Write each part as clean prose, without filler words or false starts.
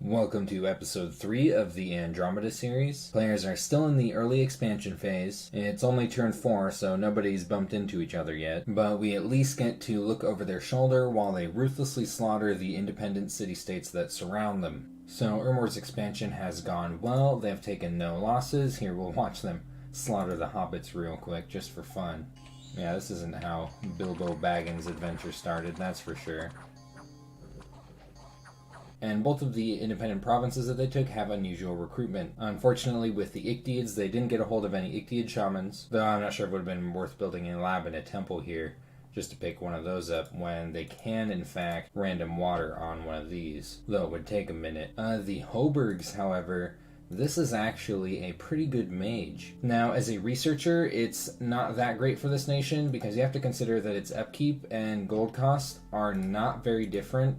Welcome to episode 3 of the Andromeda series. Players are still in the early expansion phase. It's only turn 4, so nobody's bumped into each other yet, but we at least get to look over their shoulder while they ruthlessly slaughter the independent city-states that surround them. So Urmor's expansion has gone well, they've taken no losses. Here, we'll watch them slaughter the hobbits real quick, just for fun. Yeah, this isn't how Bilbo Baggins' adventure started, that's for sure. And both of the independent provinces that they took have unusual recruitment. Unfortunately, with the Ictiids, they didn't get a hold of any Ictiid shamans, though I'm not sure it would have been worth building a lab and a temple here just to pick one of those up when they can, in fact, random water on one of these, though it would take a minute. The Hobergs, however, this is actually a pretty good mage. Now, as a researcher, it's not that great for this nation because you have to consider that its upkeep and gold cost are not very different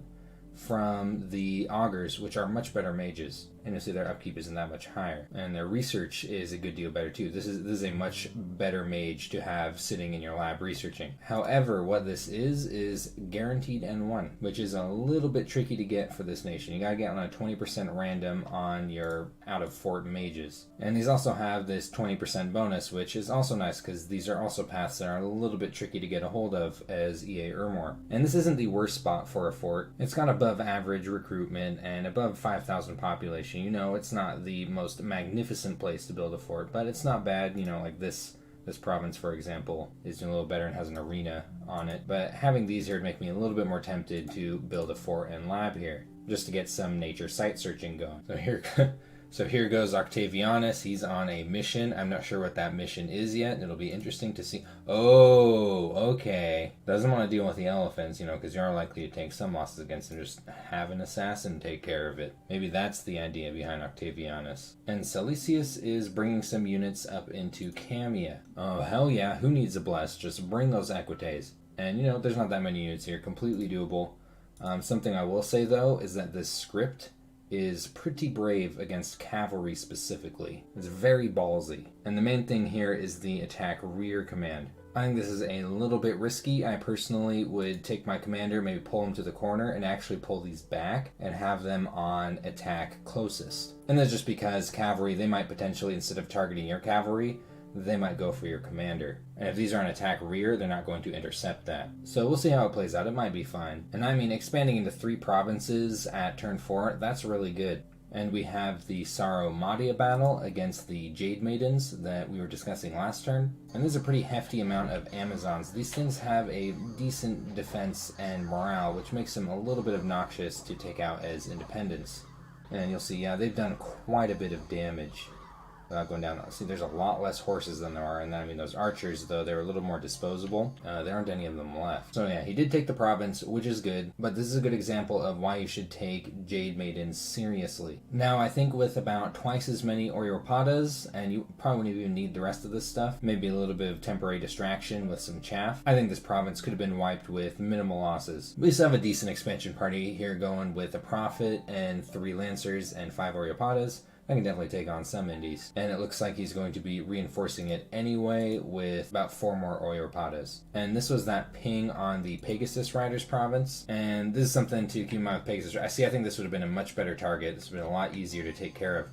from the augurs, which are much better mages, and you'll see their upkeep isn't that much higher, and their research is a good deal better too. This is a much better mage to have sitting in your lab researching. However, what this is guaranteed N1, which is a little bit tricky to get for this nation. You gotta get on a 20% random on your out of fort mages, and these also have this 20% bonus, which is also nice because these are also paths that are a little bit tricky to get a hold of as EA Urmor. And this isn't the worst spot for a fort. It's got above average recruitment and above 5,000 population. You know, it's not the most magnificent place to build a fort, but it's not bad. You know, like this province, for example, is doing a little better and has an arena on it. But having these here would make me a little bit more tempted to build a fort and lab here, just to get some nature site searching going. So here goes Octavianus. He's on a mission. I'm not sure what that mission is yet. It'll be interesting to see. Oh, okay. Doesn't want to deal with the elephants, you know, because you are likely to take some losses against them. Just have an assassin take care of it. Maybe that's the idea behind Octavianus. And Silesius is bringing some units up into Camia. Oh, hell yeah. Who needs a bless? Just bring those equites. And, you know, there's not that many units here. Completely doable. Something I will say, though, is that this script is pretty brave against cavalry specifically. It's very ballsy. And the main thing here is the attack rear command. I think this is a little bit risky. I personally would take my commander, maybe pull him to the corner, and actually pull these back and have them on attack closest. And that's just because cavalry, they might potentially, instead of targeting your cavalry, they might go for your commander. And if these are on attack rear, they're not going to intercept that. So we'll see how it plays out. It might be fine. And I mean, expanding into 3 provinces at turn 4, that's really good. And we have the Sarumadia battle against the Jade Maidens that we were discussing last turn. And there's a pretty hefty amount of Amazons. These things have a decent defense and morale, which makes them a little bit obnoxious to take out as independents. And you'll see, yeah, they've done quite a bit of damage. Going down. See, there's a lot less horses than there are, and I mean, those archers, though, they're a little more disposable. There aren't any of them left. So yeah, he did take the province, which is good, but this is a good example of why you should take Jade Maidens seriously. Now, I think with about twice as many Oiropadas, and you probably wouldn't even need the rest of this stuff, maybe a little bit of temporary distraction with some chaff, I think this province could have been wiped with minimal losses. We still have a decent expansion party here going with a Prophet and 3 Lancers and 5 Oiropadas. I can definitely take on some indies. And it looks like he's going to be reinforcing it anyway with about 4 more Oiropadas. And this was that ping on the Pegasus Riders province. And this is something to keep in mind with Pegasus. I think this would have been a much better target. This would have been a lot easier to take care of.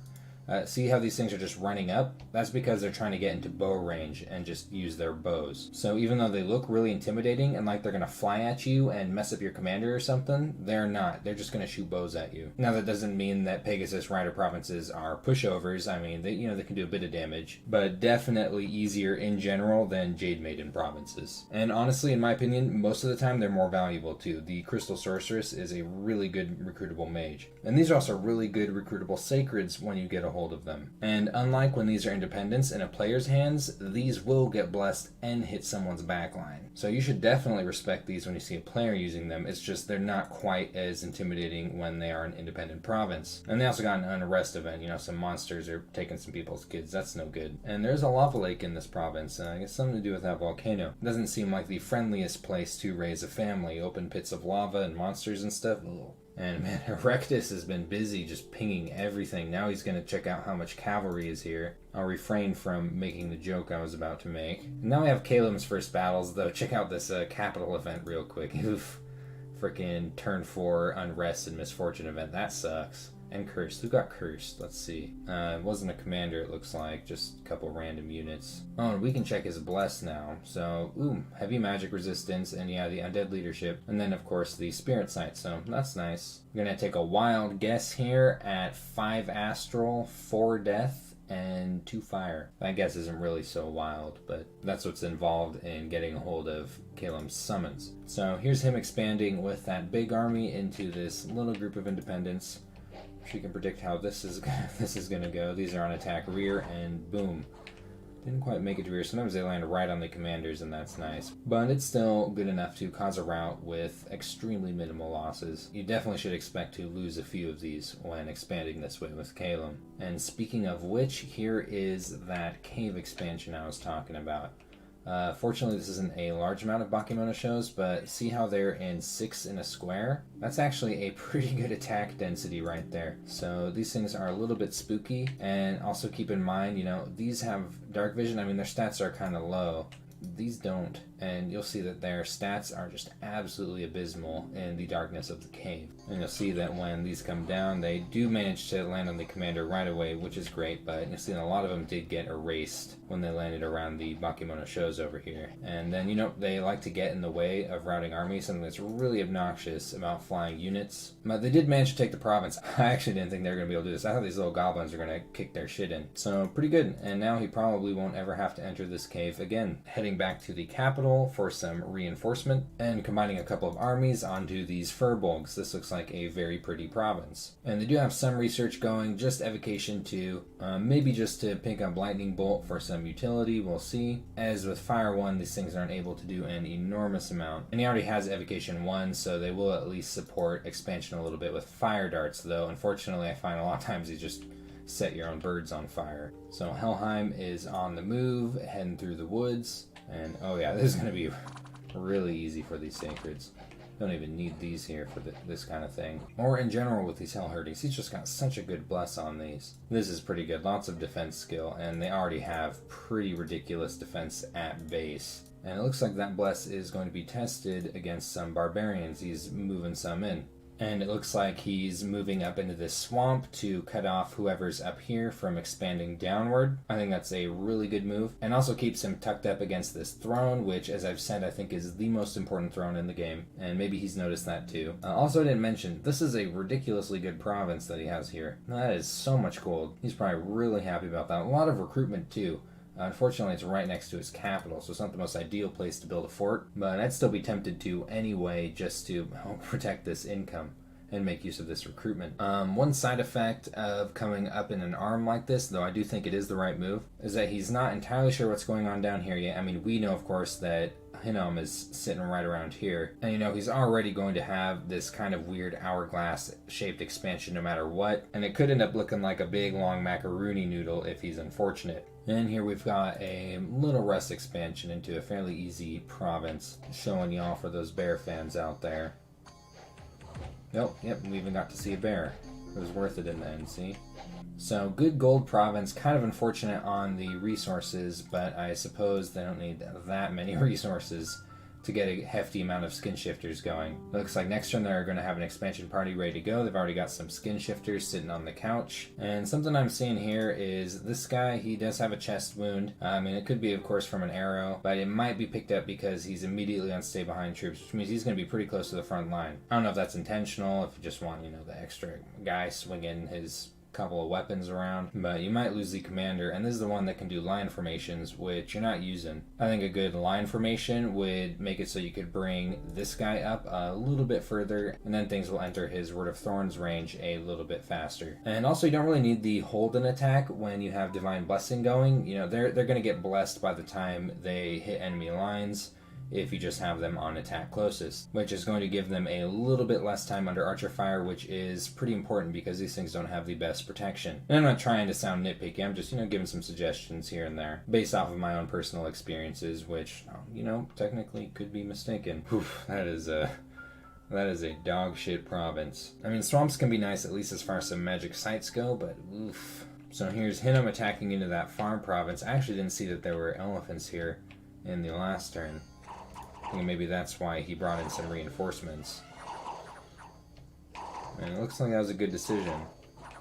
See how these things are just running up? That's because they're trying to get into bow range and just use their bows. So even though they look really intimidating and like they're going to fly at you and mess up your commander or something, they're not. They're just going to shoot bows at you. Now that doesn't mean that Pegasus Rider provinces are pushovers. I mean, they can do a bit of damage, but definitely easier in general than Jade Maiden provinces. And honestly, in my opinion, most of the time they're more valuable too. The Crystal Sorceress is a really good recruitable mage. And these are also really good recruitable sacreds when you get a hold of them. And unlike when these are independents in a player's hands, these will get blessed and hit someone's backline. So you should definitely respect these when you see a player using them. It's just they're not quite as intimidating when they are an independent province. And they also got an unrest event. You know, some monsters are taking some people's kids. That's no good. And there's a lava lake in this province, and I guess something to do with that volcano. It doesn't seem like the friendliest place to raise a family. Open pits of lava and monsters and stuff. Ugh. And man, Erectus has been busy just pinging everything. Now he's going to check out how much cavalry is here. I'll refrain from making the joke I was about to make. And now we have Caleb's first battles, though. Check out this capital event real quick. Oof. Freaking turn 4 unrest and misfortune event. That sucks. And cursed. Who got cursed? Let's see. It wasn't a commander, it looks like. Just a couple random units. Oh, and we can check his bless now. So, ooh, heavy magic resistance, and yeah, the undead leadership. And then, of course, the spirit sight. So, that's nice. I'm gonna take a wild guess here at 5 astral, 4 death, and 2 fire. That guess isn't really so wild, but that's what's involved in getting a hold of Kalem's summons. So, here's him expanding with that big army into this little group of independents. She can predict how this is going to go. These are on attack rear, and boom. Didn't quite make it to rear. Sometimes they land right on the commanders, and that's nice. But it's still good enough to cause a rout with extremely minimal losses. You definitely should expect to lose a few of these when expanding this way with Kalem. And speaking of which, here is that cave expansion I was talking about. Fortunately, this isn't a large amount of Bakemono shows, but see how they're in 6 in a square? That's actually a pretty good attack density right there. So these things are a little bit spooky, and also keep in mind, you know, these have dark vision. I mean, their stats are kind of low. These don't, and you'll see that their stats are just absolutely abysmal in the darkness of the cave. And you'll see that when these come down, they do manage to land on the commander right away, which is great, but you'll see that a lot of them did get erased when they landed around the Bakemono shows over here. And then, you know, they like to get in the way of routing armies, something that's really obnoxious about flying units. But they did manage to take the province. I actually didn't think they were going to be able to do this. I thought these little goblins were going to kick their shit in. So, pretty good. And now he probably won't ever have to enter this cave again. Heading back to the capital for some reinforcement, and combining a couple of armies onto these furbolgs. This looks like a very pretty province. And they do have some research going, just evocation 2, maybe just to pick up lightning bolt for some utility, we'll see. As with fire 1, these things aren't able to do an enormous amount. And he already has evocation 1, so they will at least support expansion a little bit with fire darts, though unfortunately I find a lot of times you just set your own birds on fire. So Helheim is on the move, heading through the woods. And oh yeah, this is going to be really easy for these sacreds. Don't even need these here for this kind of thing. Or in general with these hell herdings, he's just got such a good bless on these. This is pretty good, lots of defense skill, and they already have pretty ridiculous defense at base. And it looks like that bless is going to be tested against some barbarians. He's moving some in. And it looks like he's moving up into this swamp to cut off whoever's up here from expanding downward. I think that's a really good move. And also keeps him tucked up against this throne, which, as I've said, I think is the most important throne in the game. And maybe he's noticed that too. Also, I didn't mention, this is a ridiculously good province that he has here. That is so much gold. He's probably really happy about that. A lot of recruitment too. Unfortunately, it's right next to his capital, so it's not the most ideal place to build a fort, but I'd still be tempted to anyway, just to help protect this income and make use of this recruitment. One side effect of coming up in an arm like this, though I do think it is the right move, is that he's not entirely sure what's going on down here yet. I mean, we know, of course, that Hinnom is sitting right around here. And, you know, he's already going to have this kind of weird hourglass-shaped expansion no matter what. And it could end up looking like a big, long macaroni noodle if he's unfortunate. And here we've got a little rest expansion into a fairly easy province, showing y'all for those bear fans out there. Nope, yep, we even got to see a bear. It was worth it in the end, see? So, good gold province, kind of unfortunate on the resources, but I suppose they don't need that many resources to get a hefty amount of skin shifters going. It looks like next turn they're going to have an expansion party ready to go. They've already got some skin shifters sitting on the couch. And something I'm seeing here is this guy, he does have a chest wound. I mean, it could be, of course, from an arrow, but it might be picked up because he's immediately on stay behind troops, which means he's going to be pretty close to the front line. I don't know if that's intentional, if you just want, you know, the extra guy swinging his couple of weapons around, but you might lose the commander, and this is the one that can do line formations, which you're not using. I think a good line formation would make it so you could bring this guy up a little bit further, and then things will enter his Word of Thorns range a little bit faster. And also, you don't really need the Holden attack when you have Divine Blessing going. You know, they're going to get blessed by the time they hit enemy lines, if you just have them on attack closest, which is going to give them a little bit less time under archer fire, which is pretty important because these things don't have the best protection. And I'm not trying to sound nitpicky, I'm just, you know, giving some suggestions here and there based off of my own personal experiences, which, you know, technically could be mistaken. Oof, that is a dog shit province. I mean, swamps can be nice, at least as far as some magic sites go, but oof. So here's Hinnom attacking into that farm province. I actually didn't see that there were elephants here in the last turn. I think maybe that's why he brought in some reinforcements. And it looks like that was a good decision.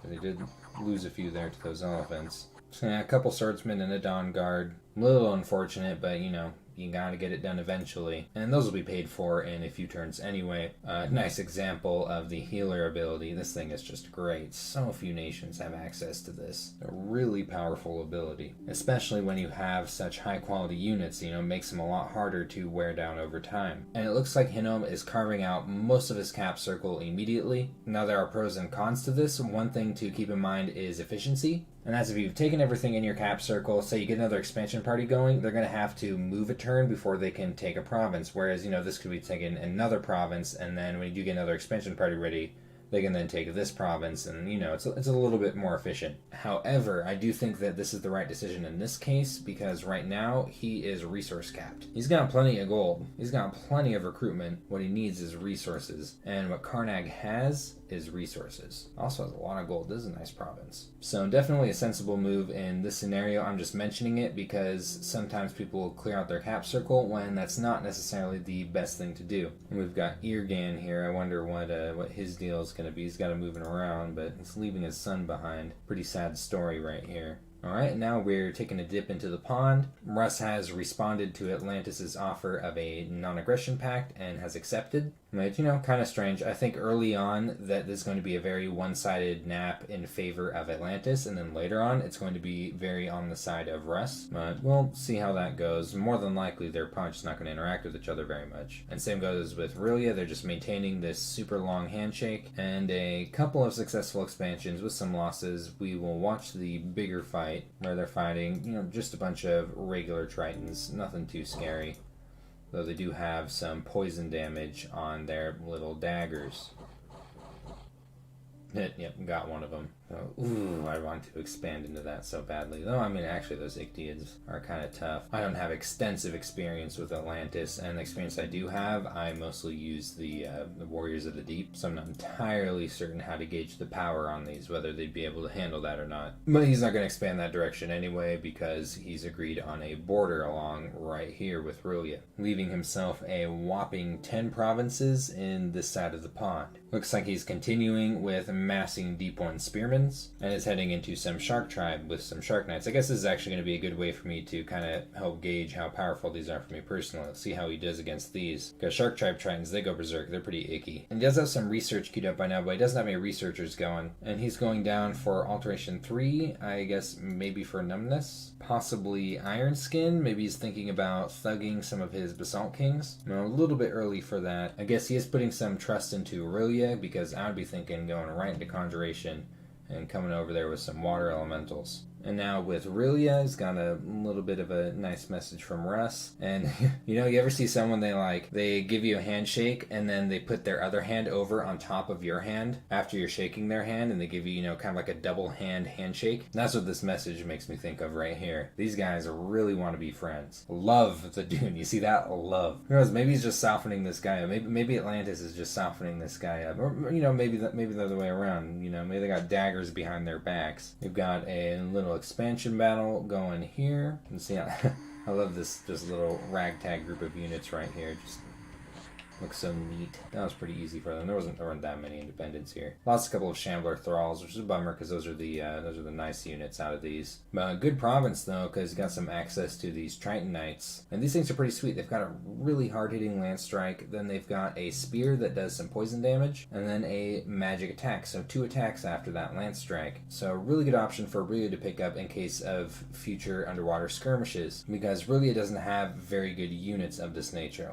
They did lose a few there to those elephants. So yeah, a couple swordsmen and a Dawn Guard. A little unfortunate, but you gotta get it done eventually. And those will be paid for in a few turns anyway. Nice example of the healer ability. This thing is just great. So few nations have access to this. A really powerful ability. Especially when you have such high quality units, it makes them a lot harder to wear down over time. And it looks like Hinnom is carving out most of his cap circle immediately. Now there are pros and cons to this. One thing to keep in mind is efficiency. And that's if you've taken everything in your cap circle, say you get another expansion party going, they're going to have to move a turn before they can take a province. Whereas, this could be taking another province, and then when you do get another expansion party ready, they can then take this province, and it's a little bit more efficient. However, I do think that this is the right decision in this case, because right now he is resource capped. He's got plenty of gold. He's got plenty of recruitment. What he needs is resources. And what Karnag has is resources. Also has a lot of gold. This is a nice province. So definitely a sensible move in this scenario. I'm just mentioning it because sometimes people will clear out their cap circle when that's not necessarily the best thing to do. And we've got Irgan here. I wonder what his deal is going to be. He's got him moving around, but he's leaving his son behind. Pretty sad story right here. Alright, now we're taking a dip into the pond. Russ has responded to Atlantis' offer of a non-aggression pact and has accepted. But, kind of strange. I think early on that this is going to be a very one-sided nap in favor of Atlantis, and then later on it's going to be very on the side of Russ. But we'll see how that goes. More than likely, they're probably just not going to interact with each other very much. And same goes with Rilia. They're just maintaining this super long handshake. And a couple of successful expansions with some losses. We will watch the bigger fight where they're fighting, just a bunch of regular Tritons. Nothing too scary. Though they do have some poison damage on their little daggers. Yep, got one of them. Ooh, I want to expand into that so badly. Though, actually those Ictiids are kind of tough. I don't have extensive experience with Atlantis, and the experience I do have, I mostly use the Warriors of the Deep, so I'm not entirely certain how to gauge the power on these, whether they'd be able to handle that or not. But he's not going to expand that direction anyway, because he's agreed on a border along right here with Rilia, leaving himself a whopping 10 provinces in this side of the pond. Looks like he's continuing with massing Deep One Spearmen, and is heading into some Shark Tribe with some Shark Knights. I guess this is actually going to be a good way for me to kind of help gauge how powerful these are for me personally. Let's see how he does against these. Because Shark Tribe Tritons, they go berserk. They're pretty icky. And he does have some research queued up by now, but he doesn't have any researchers going. And he's going down for Alteration 3, I guess maybe for Numbness. Possibly Iron Skin. Maybe he's thinking about thugging some of his Basalt Kings. No, a little bit early for that. I guess he is putting some trust into Aurelia, because I would be thinking going right into Conjuration and coming over there with some water elementals. And now with Rilia, he's got a little bit of a nice message from Russ. And, you ever see someone, they give you a handshake, and then they put their other hand over on top of your hand after you're shaking their hand, and they give you, kind of like a double handshake. That's what this message makes me think of right here. These guys really want to be friends. Love the Dune. You see that? Love. Who knows? Maybe he's just softening this guy up. Maybe Atlantis is just softening this guy up. Or, maybe the other way around. Maybe they got daggers behind their backs. We've got a little expansion battle going here. And see, I love this little ragtag group of units right here. Just looks so neat. That was pretty easy for them. There weren't that many independents here. Lost a couple of Shambler Thralls, which is a bummer because those are the nice units out of these. But a good province though, because you got some access to these Triton Knights, and these things are pretty sweet. They've got a really hard-hitting lance strike. Then they've got a spear that does some poison damage, and then a magic attack. So 2 attacks after that lance strike. So a really good option for Rilia to pick up in case of future underwater skirmishes, because Rilia doesn't have very good units of this nature.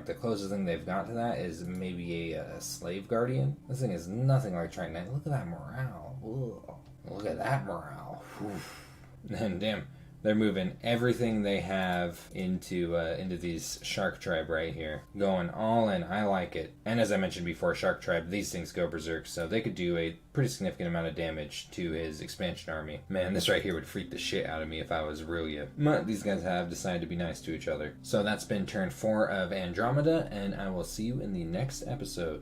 The closest thing they've got to that is maybe a Slave Guardian. This thing is nothing like Triton Knight. Look at that morale. Ugh. Look at that morale. And damn, they're moving everything they have into these Shark Tribe right here. Going all in. I like it. And as I mentioned before, Shark Tribe, these things go berserk, so they could do a pretty significant amount of damage to his expansion army. Man, this right here would freak the shit out of me if I was Rilia. But these guys have decided to be nice to each other. So that's been turn 4 of Andromeda, and I will see you in the next episode.